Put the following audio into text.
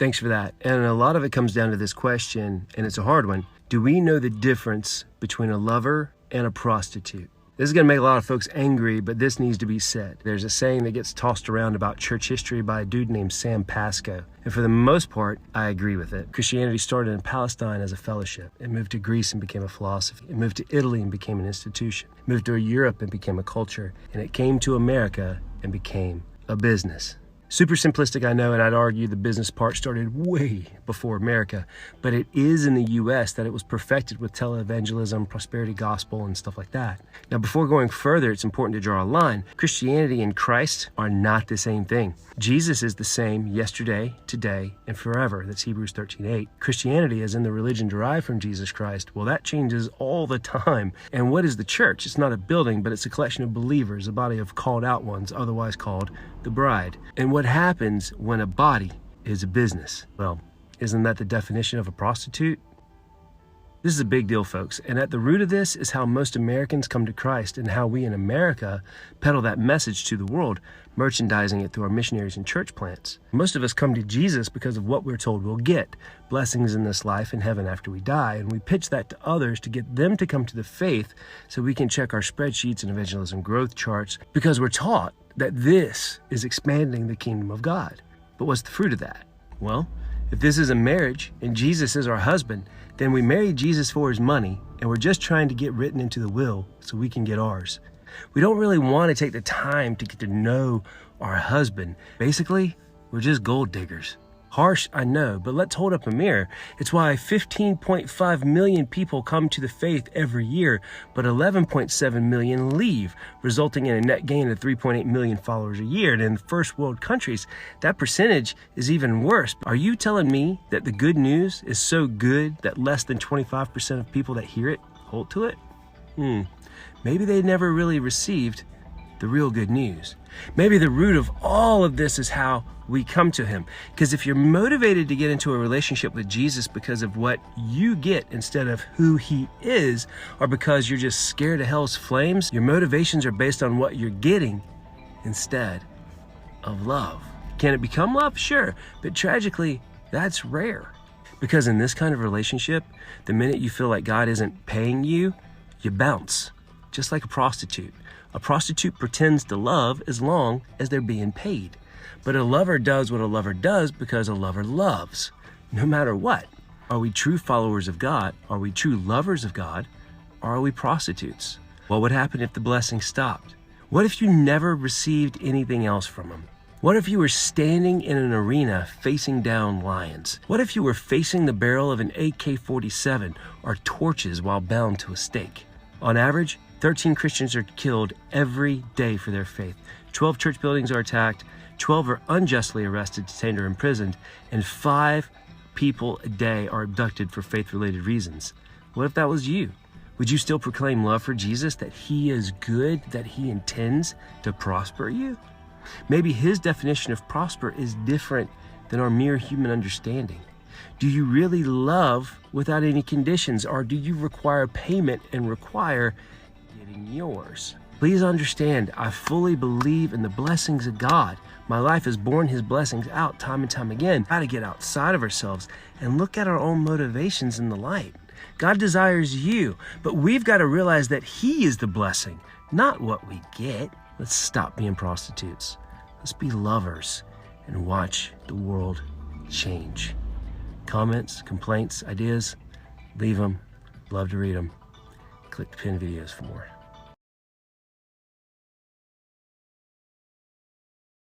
Thanks for that. And a lot of it comes down to this question, and it's a hard one. Do we know the difference between a lover and a prostitute? This is going to make a lot of folks angry, but this needs to be said. There's a saying that gets tossed around about church history by a dude named Sam Pasco. And for the most part, I agree with it. Christianity started in Palestine as a fellowship. It moved to Greece and became a philosophy. It moved to Italy and became an institution. It moved to Europe and became a culture. And it came to America and became a business. Super simplistic, I know, and I'd argue the business part started way before America, but it is in the U.S. that it was perfected with televangelism, prosperity gospel, and stuff like that. Now, before going further, it's important to draw a line. Christianity and Christ are not the same thing. Jesus is the same yesterday, today, and forever. That's Hebrews 13:8. Christianity, as in the religion derived from Jesus Christ, well, that changes all the time. And what is the church? It's not a building, but it's a collection of believers, a body of called out ones, otherwise called the bride. And what happens when a body is a business? Well, isn't that the definition of a prostitute? This is a big deal, folks, and at the root of this is how most Americans come to Christ and how we in America peddle that message to the world, merchandising it through our missionaries and church plants. Most of us come to Jesus because of what we're told we'll get, blessings in this life and heaven after we die, and we pitch that to others to get them to come to the faith so we can check our spreadsheets and evangelism growth charts because we're taught that this is expanding the kingdom of God. But what's the fruit of that? Well, if this is a marriage and Jesus is our husband, then we marry Jesus for his money and we're just trying to get written into the will so we can get ours. We don't really want to take the time to get to know our husband. Basically, we're just gold diggers. Harsh, I know, but let's hold up a mirror. It's why 15.5 million people come to the faith every year, but 11.7 million leave, resulting in a net gain of 3.8 million followers a year. And in first world countries, that percentage is even worse. Are you telling me that the good news is so good that less than 25% of people that hear it hold to it? Maybe they never really received the real good news. Maybe the root of all of this is how we come to him. Because if you're motivated to get into a relationship with Jesus because of what you get instead of who he is, or because you're just scared of hell's flames, your motivations are based on what you're getting instead of love. Can it become love? Sure. But tragically, that's rare. Because in this kind of relationship, the minute you feel like God isn't paying you, you bounce. Just like a prostitute. A prostitute pretends to love as long as they're being paid. But a lover does what a lover does because a lover loves, no matter what. Are we true followers of God? Are we true lovers of God? Or are we prostitutes? What would happen if the blessing stopped? What if you never received anything else from him? What if you were standing in an arena facing down lions? What if you were facing the barrel of an AK-47 or torches while bound to a stake? On average, 13 Christians are killed every day for their faith. 12 church buildings are attacked. 12 are unjustly arrested, detained, or imprisoned. And 5 people a day are abducted for faith-related reasons. What if that was you? Would you still proclaim love for Jesus, that he is good, that he intends to prosper you? Maybe his definition of prosper is different than our mere human understanding. Do you really love without any conditions, or do you require payment and require getting yours? Please understand, I fully believe in the blessings of God. My life has borne his blessings out time and time again. We've got to get outside of ourselves and look at our own motivations in the light. God desires you, but we've got to realize that he is the blessing, not what we get. Let's stop being prostitutes. Let's be lovers and watch the world change. Comments, complaints, ideas, leave them. Love to read them. Click the pinned videos for more.